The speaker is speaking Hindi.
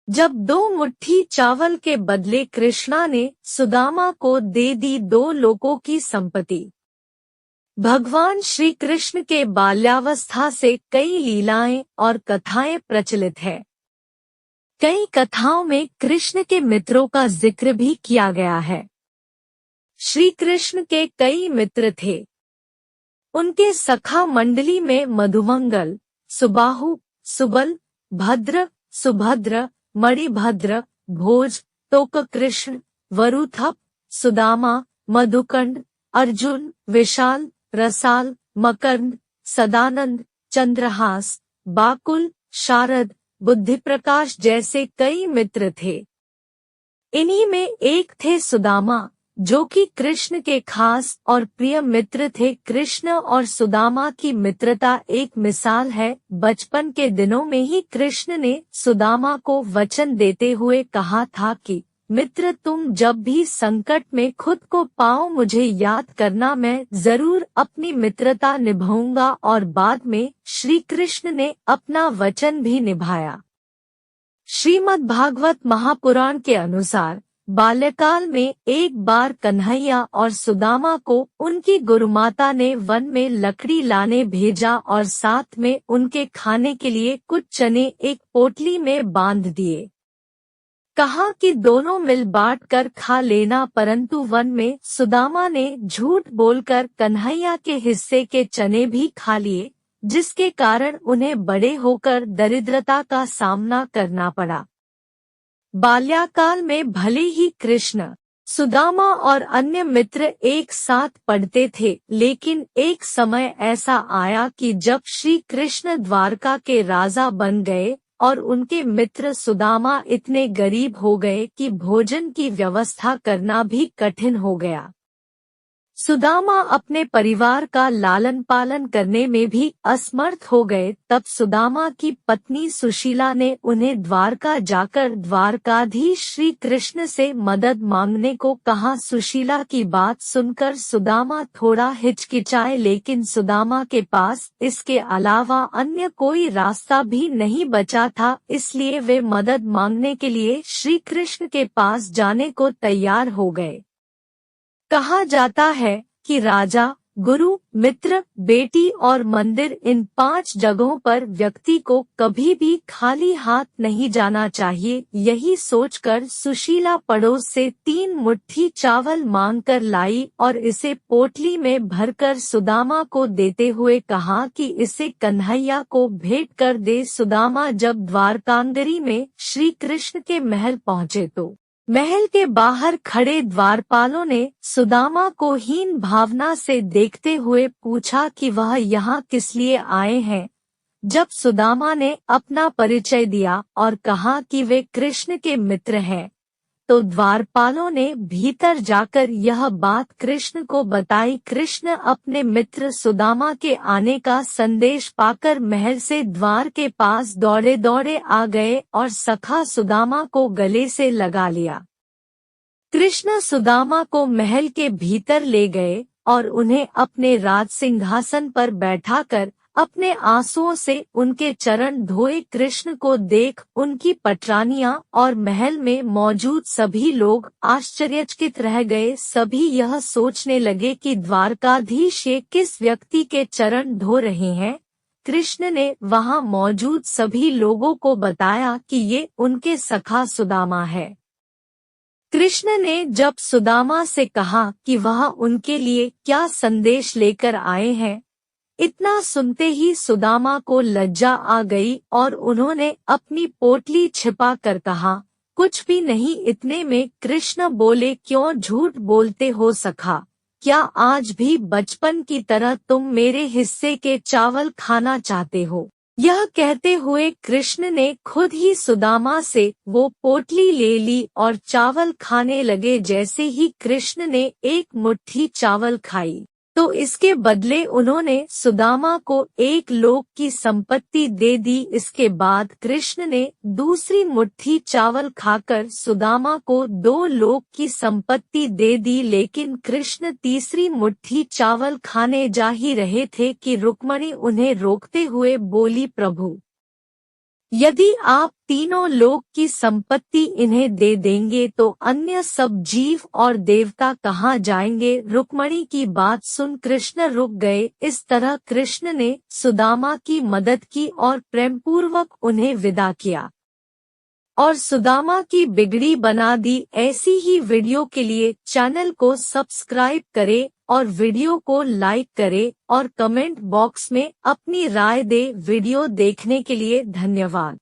जब 2 मुट्ठी चावल के बदले कृष्णा ने सुदामा को दे दी 2 लोकों की संपत्ति। भगवान श्री कृष्ण के बाल्यावस्था से कई लीलाएं और कथाएं प्रचलित है। कई कथाओं में कृष्ण के मित्रों का जिक्र भी किया गया है। श्री कृष्ण के कई मित्र थे। उनके सखा मंडली में मधुमंगल, सुबाहु, सुबल, भद्र, सुभद्र, मणिभद्र, भोज, तोककृष्ण, वरुथप, सुदामा, मधुकंड, अर्जुन, विशाल, रसाल, मकरंद, सदानंद, चंद्रहास, बाकुल, शारद, बुद्धिप्रकाश जैसे कई मित्र थे। इन्हीं में एक थे सुदामा, जो कि कृष्ण के खास और प्रिय मित्र थे। कृष्ण और सुदामा की मित्रता एक मिसाल है। बचपन के दिनों में ही कृष्ण ने सुदामा को वचन देते हुए कहा था कि मित्र, तुम जब भी संकट में खुद को पाओ मुझे याद करना, मैं जरूर अपनी मित्रता निभाऊंगा। और बाद में श्री कृष्ण ने अपना वचन भी निभाया। श्रीमद् भागवत महापुराण के अनुसार बाल्यकाल में एक बार कन्हैया और सुदामा को उनकी गुरुमाता ने वन में लकड़ी लाने भेजा और साथ में उनके खाने के लिए कुछ चने एक पोटली में बांध दिए। कहा कि दोनों मिल बांट कर खा लेना, परंतु वन में सुदामा ने झूठ बोलकर कन्हैया के हिस्से के चने भी खा लिए, जिसके कारण उन्हें बड़े होकर दरिद्रता का सामना करना पड़ा। बाल्याकाल में भले ही कृष्ण, सुदामा और अन्य मित्र एक साथ पढ़ते थे, लेकिन एक समय ऐसा आया कि जब श्री कृष्ण द्वारका के राजा बन गए और उनके मित्र सुदामा इतने गरीब हो गए कि भोजन की व्यवस्था करना भी कठिन हो गया। सुदामा अपने परिवार का लालन पालन करने में भी असमर्थ हो गए। तब सुदामा की पत्नी सुशीला ने उन्हें द्वारका जाकर द्वारकाधीश श्री कृष्ण से मदद मांगने को कहा। सुशीला की बात सुनकर सुदामा थोड़ा हिचकिचाए, लेकिन सुदामा के पास इसके अलावा अन्य कोई रास्ता भी नहीं बचा था, इसलिए वे मदद मांगने के लिए श्री कृष्ण के पास जाने को तैयार हो गए। कहा जाता है कि राजा, गुरु, मित्र, बेटी और मंदिर, इन 5 जगहों पर व्यक्ति को कभी भी खाली हाथ नहीं जाना चाहिए। यही सोचकर सुशीला पड़ोस से 3 मुट्ठी चावल मांगकर लाई और इसे पोटली में भरकर सुदामा को देते हुए कहा कि इसे कन्हैया को भेंट कर दे। सुदामा जब द्वारकांगरी में श्री कृष्ण के महल पहुँचे तो महल के बाहर खड़े द्वारपालों ने सुदामा को हीन भावना से देखते हुए पूछा कि वह यहाँ किस लिए आए हैं। जब सुदामा ने अपना परिचय दिया और कहा कि वे कृष्ण के मित्र हैं, तो द्वारपालों ने भीतर जाकर यह बात कृष्ण को बताई। कृष्ण अपने मित्र सुदामा के आने का संदेश पाकर महल से द्वार के पास दौड़े दौड़े आ गए और सखा सुदामा को गले से लगा लिया। कृष्ण सुदामा को महल के भीतर ले गए और उन्हें अपने राज सिंहासन पर बैठाकर अपने आंसुओं से उनके चरण धोए। कृष्ण को देख उनकी पटरानियां और महल में मौजूद सभी लोग आश्चर्यचकित रह गए। सभी यह सोचने लगे कि द्वारकाधीश ये किस व्यक्ति के चरण धो रहे हैं। कृष्ण ने वहां मौजूद सभी लोगों को बताया कि ये उनके सखा सुदामा है। कृष्ण ने जब सुदामा से कहा कि वह उनके लिए क्या संदेश लेकर आए हैं, इतना सुनते ही सुदामा को लज्जा आ गई और उन्होंने अपनी पोटली छिपा कर कहा, कुछ भी नहीं। इतने में कृष्ण बोले, क्यों झूठ बोलते हो सखा? क्या आज भी बचपन की तरह तुम मेरे हिस्से के चावल खाना चाहते हो? यह कहते हुए कृष्ण ने खुद ही सुदामा से वो पोटली ले ली और चावल खाने लगे। जैसे ही कृष्ण ने 1 मुट्ठी चावल खाई तो इसके बदले उन्होंने सुदामा को 1 लोक की संपत्ति दे दी। इसके बाद कृष्ण ने दूसरी मुट्ठी चावल खाकर सुदामा को 2 लोक की संपत्ति दे दी, लेकिन कृष्ण तीसरी मुट्ठी चावल खाने जा ही रहे थे कि रुक्मणी उन्हें रोकते हुए बोली, प्रभु, यदि आप तीनों लोक की संपत्ति इन्हें दे देंगे तो अन्य सब जीव और देवता कहाँ जाएंगे। रुक्मणी की बात सुन कृष्ण रुक गए। इस तरह कृष्ण ने सुदामा की मदद की और प्रेमपूर्वक उन्हें विदा किया और सुदामा की बिगड़ी बना दी। ऐसी ही वीडियो के लिए चैनल को सब्सक्राइब करें और वीडियो को लाइक करें और कमेंट बॉक्स में अपनी राय दें। वीडियो देखने के लिए धन्यवाद।